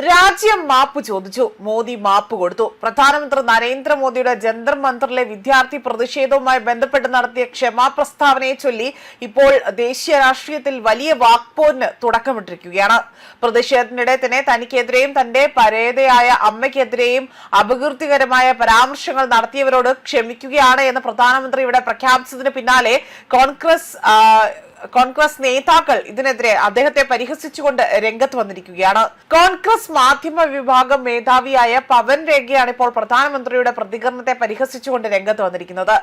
രാജ്യം മാപ്പ് ചോദിച്ചു. മോദി മാപ്പ് കൊടുത്തു. പ്രധാനമന്ത്രി നരേന്ദ്രമോദിയുടെ ജന്തർ മന്ദറിലെ വിദ്യാർത്ഥി പ്രതിഷേധവുമായി ബന്ധപ്പെട്ട് നടത്തിയ ക്ഷമാ പ്രസ്താവനയെ ചൊല്ലി ഇപ്പോൾ ദേശീയ രാഷ്ട്രീയത്തിൽ വലിയ വാക്പോരിന് തുടക്കമിട്ടിരിക്കുകയാണ്. പ്രതിഷേധത്തിനിടെ തന്നെ തനിക്കെതിരെയും തന്റെ പരേതയായ അമ്മയ്ക്കെതിരെയും അപകീർത്തികരമായ പരാമർശങ്ങൾ നടത്തിയവരോട് ക്ഷമിക്കുകയാണ് എന്ന് പ്രധാനമന്ത്രി ഇവിടെ പ്രഖ്യാപിച്ചതിന് പിന്നാലെ കോൺഗ്രസ് നേതാക്കൾ ഇതിനെതിരെ അദ്ദേഹത്തെ പരിഹസിച്ചുകൊണ്ട് രംഗത്ത് വന്നിരിക്കുകയാണ്. കോൺഗ്രസ് മാധ്യമ വിഭാഗം മേധാവിയായ പവൻ രേഖയാണ് ഇപ്പോൾ പ്രധാനമന്ത്രിയുടെ പ്രതികരണത്തെ പരിഹസിച്ചുകൊണ്ട് രംഗത്ത് വന്നിരിക്കുന്നത്.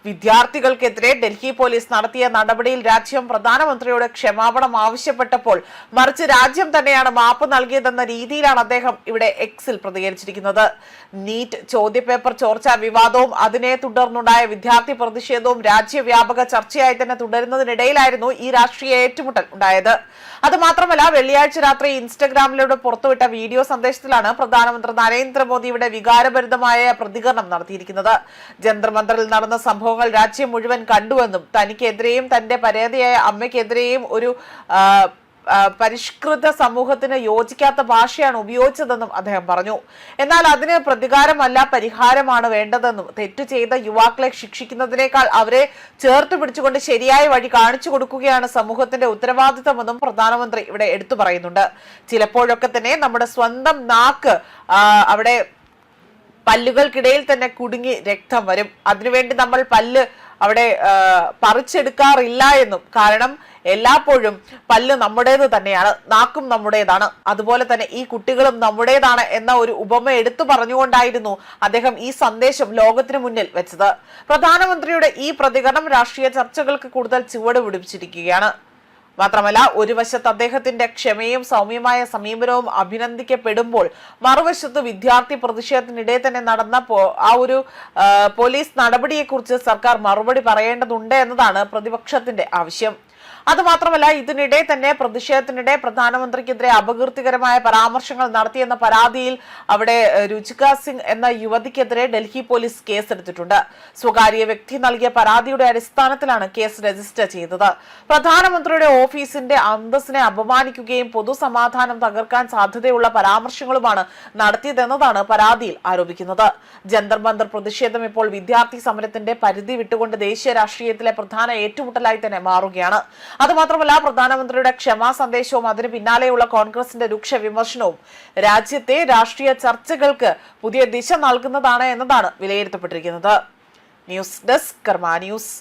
വിദ്യാർത്ഥികൾക്കെതിരെ ഡൽഹി പോലീസ് നടത്തിയ നടപടിയിൽ രാജ്യം പ്രധാനമന്ത്രിയോട് ക്ഷമാപണം ആവശ്യപ്പെട്ടപ്പോൾ മറിച്ച് രാജ്യം തന്നെയാണ് മാപ്പ് നൽകിയതെന്ന രീതിയിലാണ് അദ്ദേഹം ഇവിടെ എക്സിൽ പ്രതികരിച്ചിരിക്കുന്നത്. നീറ്റ് ചോദ്യപേപ്പർ ചോർച്ചാ വിവാദവും അതിനെ തുടർന്നുണ്ടായ വിദ്യാർത്ഥി പ്രതിഷേധവും രാജ്യവ്യാപക ചർച്ചയായി തന്നെ തുടരുന്നതിനിടയിലായിരുന്നു ഈ രാഷ്ട്രീയ ഏറ്റുമുട്ടൽ ഉണ്ടായത്. അത് മാത്രമല്ല, വെള്ളിയാഴ്ച രാത്രി ഇൻസ്റ്റഗ്രാമിലൂടെ പുറത്തുവിട്ട വീഡിയോ സന്ദേശത്തിലാണ് പ്രധാനമന്ത്രി നരേന്ദ്രമോദി ഇവിടെ വികാരഭരിതമായ പ്രതികരണം നടത്തിയിരിക്കുന്നത്. ജന്തർ മന്ദറിൽ നടന്ന സംഭവങ്ങൾ രാജ്യം മുഴുവൻ കണ്ടുവെന്നും തനിക്കെതിരെയും തന്റെ പരേതയായ അമ്മയ്ക്കെതിരെയും ഒരു പരിഷ്കൃത സമൂഹത്തിന് യോജിക്കാത്ത ഭാഷയാണ് ഉപയോഗിച്ചതെന്നും അദ്ദേഹം പറഞ്ഞു. എന്നാൽ അതിന് പ്രതികാരമല്ല പരിഹാരമാണ് വേണ്ടതെന്നും തെറ്റു ചെയ്ത യുവാക്കളെ ശിക്ഷിക്കുന്നതിനേക്കാൾ അവരെ ചേർത്ത് പിടിച്ചുകൊണ്ട് ശരിയായ വഴി കാണിച്ചു കൊടുക്കുകയാണ് സമൂഹത്തിന്റെ ഉത്തരവാദിത്തമെന്നും പ്രധാനമന്ത്രി ഇവിടെ എടുത്തു പറയുന്നുണ്ട്. ചിലപ്പോഴൊക്കെ തന്നെ നമ്മുടെ സ്വന്തം നാക്ക് അവിടെ പല്ലുകൾക്കിടയിൽ തന്നെ കുടുങ്ങി രക്തം വരും. അതിനുവേണ്ടി നമ്മൾ പല്ല് അവിടെ പറിച്ചെടുക്കാറില്ല എന്നും, കാരണം എല്ലായ്പ്പോഴും പല്ല് നമ്മുടേത് തന്നെയാണ്, നാക്കും നമ്മുടേതാണ്, അതുപോലെ തന്നെ ഈ കുട്ടികളും നമ്മുടേതാണ് എന്ന ഒരു ഉപമ എടുത്തു പറഞ്ഞുകൊണ്ടായിരുന്നു അദ്ദേഹം ഈ സന്ദേശം ലോകത്തിന് മുന്നിൽ വെച്ചത്. പ്രധാനമന്ത്രിയുടെ ഈ പ്രതികരണം രാഷ്ട്രീയ ചർച്ചകൾക്ക് കൂടുതൽ ചുവട് പിടിപ്പിച്ചിരിക്കുകയാണ്. മാത്രമല്ല, ഒരു വശത്ത് അദ്ദേഹത്തിന്റെ ക്ഷമയും സൗമ്യമായ സമീപനവും അഭിനന്ദിക്കപ്പെടുമ്പോൾ മറുവശത്ത് വിദ്യാർത്ഥി പ്രതിഷേധത്തിനിടെ തന്നെ നടന്ന ആ ഒരു പോലീസ് നടപടിയെക്കുറിച്ച് സർക്കാർ മറുപടി പറയേണ്ടതുണ്ട് എന്നതാണ് പ്രതിപക്ഷത്തിന്റെ ആവശ്യം. അതുമാത്രമല്ല, ഇതിനിടെ തന്നെ പ്രതിഷേധത്തിനിടെ പ്രധാനമന്ത്രിക്കെതിരെ അപകീർത്തികരമായ പരാമർശങ്ങൾ നടത്തിയെന്ന പരാതിയിൽ അവിടെ രുചിക സിംഗ് എന്ന യുവതിക്കെതിരെ ഡൽഹി പോലീസ് കേസെടുത്തിട്ടുണ്ട്. സ്വകാര്യ വ്യക്തി നൽകിയ പരാതിയുടെ അടിസ്ഥാനത്തിലാണ് കേസ് രജിസ്റ്റർ ചെയ്തത്. പ്രധാനമന്ത്രിയുടെ ഓഫീസിന്റെ അന്തസ്സിനെ അപമാനിക്കുകയും പൊതുസമാധാനം തകർക്കാൻ സാധ്യതയുള്ള പരാമർശങ്ങളുമാണ് നടത്തിയതെന്നതാണ് പരാതിയിൽ ആരോപിക്കുന്നത്. ജന്തർ മന്ദർ പ്രതിഷേധം ഇപ്പോൾ വിദ്യാർത്ഥി സമരത്തിന്റെ പരിധി വിട്ടുകൊണ്ട് ദേശീയ രാഷ്ട്രീയത്തിലെ പ്രധാന ഏറ്റുമുട്ടലായി തന്നെ മാറുകയാണ്. അതുമാത്രമല്ല, പ്രധാനമന്ത്രിയുടെ ക്ഷമാ സന്ദേശവും അതിന് പിന്നാലെയുള്ള കോൺഗ്രസിന്റെ രൂക്ഷ വിമർശനവും രാജ്യത്തെ രാഷ്ട്രീയ ചർച്ചകൾക്ക് പുതിയ ദിശ നൽകുന്നതാണ് എന്നതാണ് വിലയിരുത്തപ്പെട്ടിരിക്കുന്നത്. ന്യൂസ് ഡെസ്ക് കർമ്മ ന്യൂസ്.